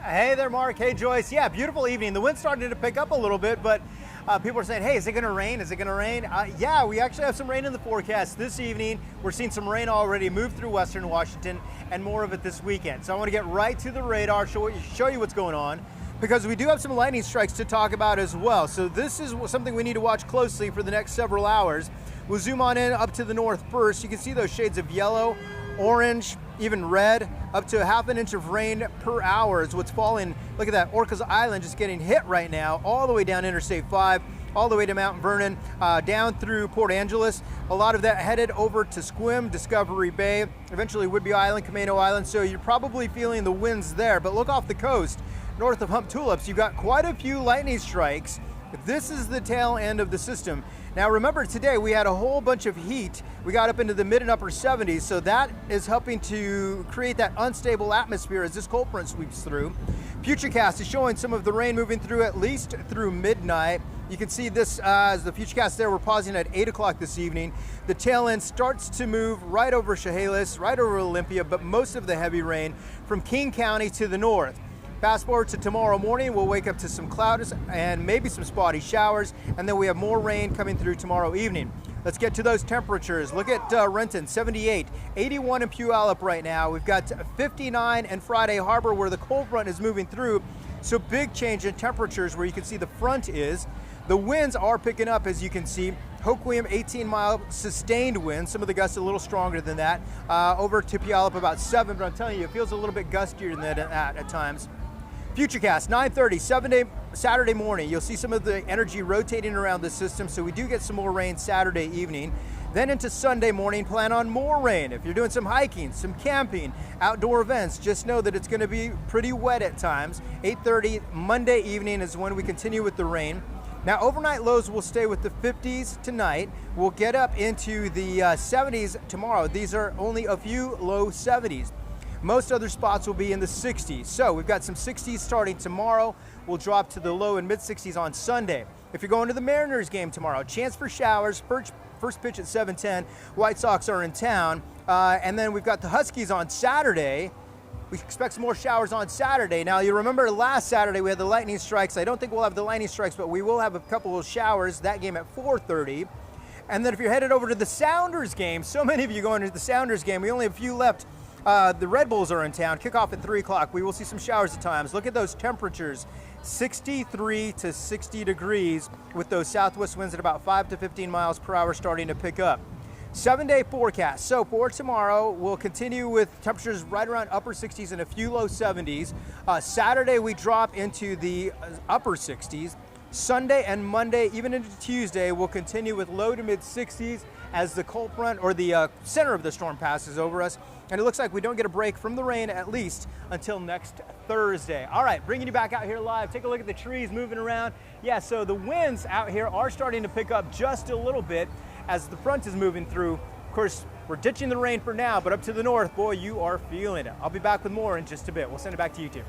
Hey there, Mark. Hey, Joyce. Yeah, beautiful evening. The wind's starting to pick up a little bit, but people are saying, hey, is it going to rain? Is it going to rain? Yeah, we actually have some rain in the forecast this evening. We're seeing some rain already move through western Washington and more of it this weekend. So I want to get right to the radar, show you what's going on, because we do have some lightning strikes to talk about as well. So this is something we need to watch closely for the next several hours. We'll zoom on in up to the north first. You can see those shades of yellow, orange, even red, up to ½ an inch of rain per hour is what's falling. Look at that, Orcas Island just getting hit right now, all the way down Interstate 5, all the way to Mount Vernon, down through Port Angeles. A lot of that headed over to Sequim, Discovery Bay, eventually Whidbey Island, Camano Island, so you're probably feeling the winds there. But look off the coast, north of Hump Tulips, you've got quite a few lightning strikes. This is the tail end of the system. Now remember, today we had a whole bunch of heat. We got up into the mid and upper 70s, so that is helping to create that unstable atmosphere as this cold front sweeps through. Futurecast is showing some of the rain moving through at least through midnight. You can see this as the Futurecast there. We're pausing at 8 o'clock this evening. The tail end starts to move right over Chehalis, right over Olympia, but most of the heavy rain from King County to the north. Fast forward to tomorrow morning, we'll wake up to some clouds and maybe some spotty showers, and then we have more rain coming through tomorrow evening. Let's get to those temperatures. Look at Renton, 78, 81 in Puyallup right now. We've got 59 in Friday Harbor where the cold front is moving through. So big change in temperatures where you can see the front is. The winds are picking up, as you can see. Hoquiam 18-mile sustained winds, some of the gusts a little stronger than that. Over to Puyallup about 7, but I'm telling you, it feels a little bit gustier than that at times. Futurecast, 9:30, Saturday morning. You'll see some of the energy rotating around the system, so we do get some more rain Saturday evening. Then into Sunday morning, plan on more rain. If you're doing some hiking, some camping, outdoor events, just know that it's going to be pretty wet at times. 8:30 Monday evening is when we continue with the rain. Now, overnight lows will stay with the 50s tonight. We'll get up into the 70s tomorrow. These are only a few low 70s. Most other spots will be in the 60s. So we've got some 60s starting tomorrow. We'll drop to the low and mid 60s on Sunday. If you're going to the Mariners game tomorrow, chance for showers, first pitch at 7:10. White Sox are in town. And then we've got the Huskies on Saturday. We expect some more showers on Saturday. Now, you remember last Saturday we had the lightning strikes. I don't think we'll have the lightning strikes, but we will have a couple of showers. That game at 4:30. And then if you're headed over to the Sounders game, so many of you going to the Sounders game, we only have a few left. The Red Bulls are in town, kickoff at 3 o'clock. We will see some showers at times. Look at those temperatures, 63 to 60 degrees with those southwest winds at about 5 to 15 miles per hour starting to pick up. 7-day forecast. So for tomorrow, we'll continue with temperatures right around upper 60s and a few low 70s. Saturday, we drop into the upper 60s. Sunday and Monday, even into Tuesday, we'll continue with low to mid 60s as the cold front or the center of the storm passes over us. And it looks like we don't get a break from the rain at least until next Thursday. All right, bringing you back out here live. Take a look at the trees moving around. Yeah, so the winds out here are starting to pick up just a little bit as the front is moving through. Of course, we're ditching the rain for now, but up to the north, boy, you are feeling it. I'll be back with more in just a bit. We'll send it back to you two.